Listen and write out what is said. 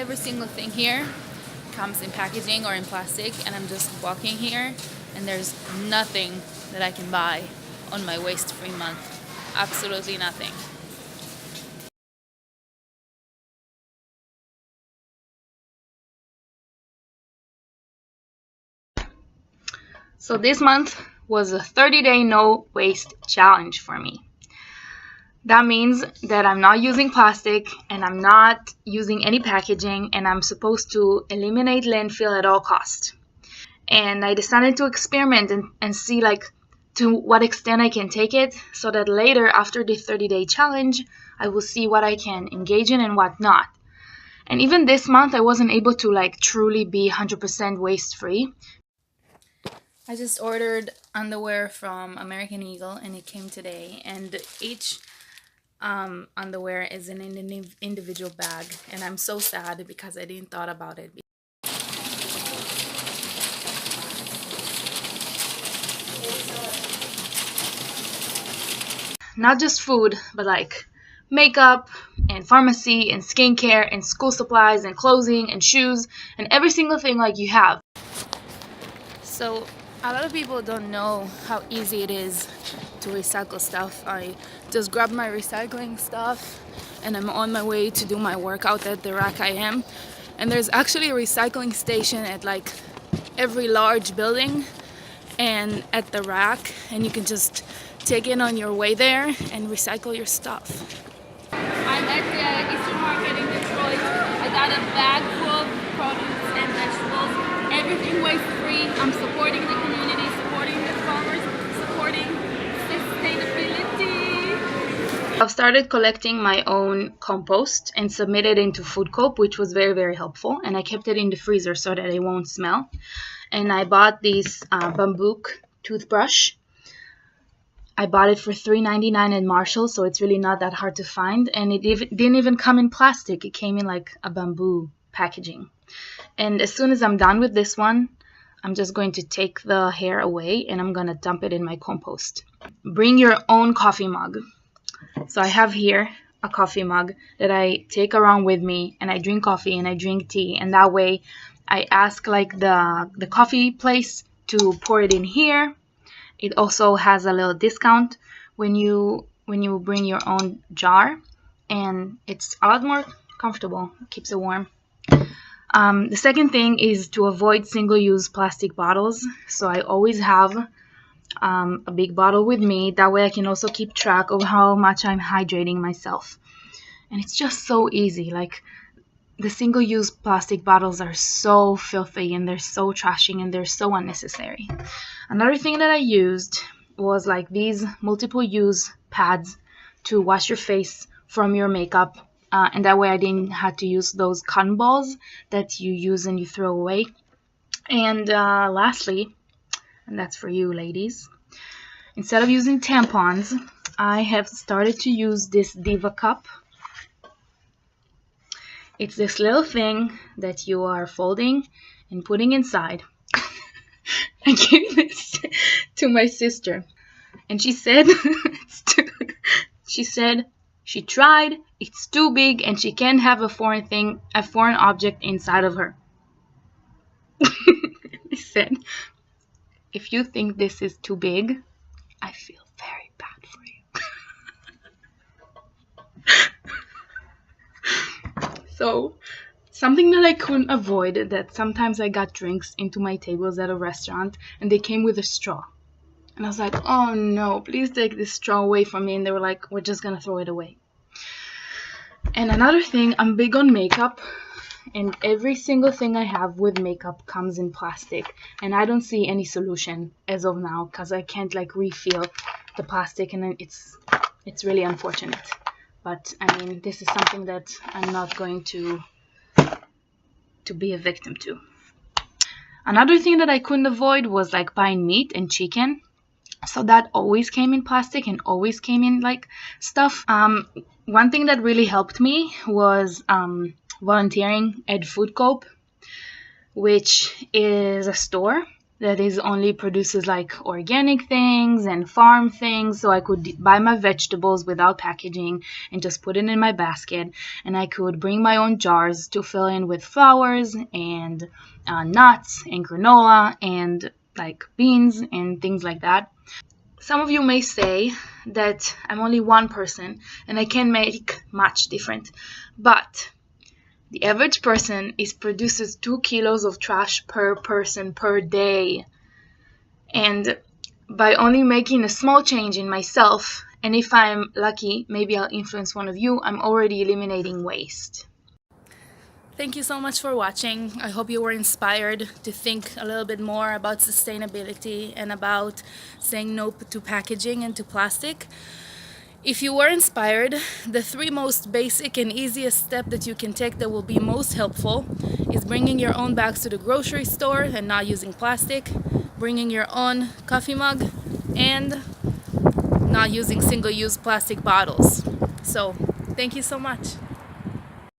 Every single thing here comes in packaging or in plastic, and I'm just walking here and there's nothing that I can buy on my waste-free month. Absolutely nothing. So this month was a 30-day no waste challenge for me. That means that I'm not using plastic and I'm not using any packaging, and I'm supposed to eliminate landfill at all costs. And I decided to experiment and see to what extent I can take it, so that later after the 30-day challenge I will see what I can engage in and what not. And even this month I wasn't able to truly be 100% waste free. I just ordered underwear from American Eagle and it came today, and each underwear is in an individual bag, and I'm so sad because I didn't thought about it. Not just food, but makeup and pharmacy and skincare and school supplies and clothing and shoes and every single thing you have. So a lot of people don't know how easy it is to recycle stuff. I just grab my recycling stuff and I'm on my way to do my workout at the rack I am. And there's actually a recycling station at every large building and at the rack, and you can just take it on your way there and recycle your stuff. I'm at the Eastern Market in Detroit. I got a bag full of produce and vegetables, everything waste-free. I'm supporting the community, supporting the farmers, supporting sustainability. I've started collecting my own compost and submit it into Food Coop, which was very, very helpful. And I kept it in the freezer so that it won't smell. And I bought this bamboo toothbrush. I bought it for $3.99 at Marshall, so it's really not that hard to find. And it didn't even come in plastic. It came in a bamboo packaging. And as soon as I'm done with this one, I'm just going to take the hair away and I'm going to dump it in my compost. Bring your own coffee mug. So I have here a coffee mug that I take around with me, and I drink coffee and I drink tea, and that way I ask the coffee place to pour it in here. It also has a little discount when you bring your own jar, and it's a lot more comfortable. It keeps it warm. The second thing is to avoid single-use plastic bottles. So I always have a big bottle with me. That way I can also keep track of how much I'm hydrating myself. And it's just so easy. The single-use plastic bottles are so filthy and they're so trashing and they're so unnecessary. Another thing that I used was these multiple-use pads to wash your face from your makeup. And that way I didn't have to use those cotton balls that you use and you throw away. And lastly, and that's for you ladies, instead of using tampons, I have started to use this Diva cup. It's this little thing that you are folding and putting inside. I gave this to my sister, and she said she tried, it's too big, and she can't have a foreign object inside of her. I said, if you think this is too big, I feel very bad for you. So, something that I couldn't avoid, that sometimes I got drinks into my tables at a restaurant and they came with a straw. And I was like, oh no, please take this straw away from me. And they were like, we're just gonna throw it away. And another thing, I'm big on makeup, and every single thing I have with makeup comes in plastic, and I don't see any solution as of now because I can't refill the plastic, and then it's really unfortunate. But I mean, this is something that I'm not going to be a victim to. Another thing that I couldn't avoid was buying meat and chicken. So that always came in plastic and always came in stuff. One thing that really helped me was volunteering at Food Coop, which is a store that is only produces like organic things and farm things, so I could buy my vegetables without packaging and just put it in my basket, and I could bring my own jars to fill in with flowers and nuts and granola and like beans and things like that. Some of you may say that I'm only one person and I can make much different, but the average person produces 2 kilos of trash per person per day. And by only making a small change in myself, and if I'm lucky, maybe I'll influence one of you, I'm already eliminating waste. Thank you so much for watching. I hope you were inspired to think a little bit more about sustainability and about saying no to packaging and to plastic. If you were inspired, the 3 most basic and easiest step that you can take that will be most helpful is bringing your own bags to the grocery store and not using plastic, bringing your own coffee mug, and not using single-use plastic bottles. So, thank you so much.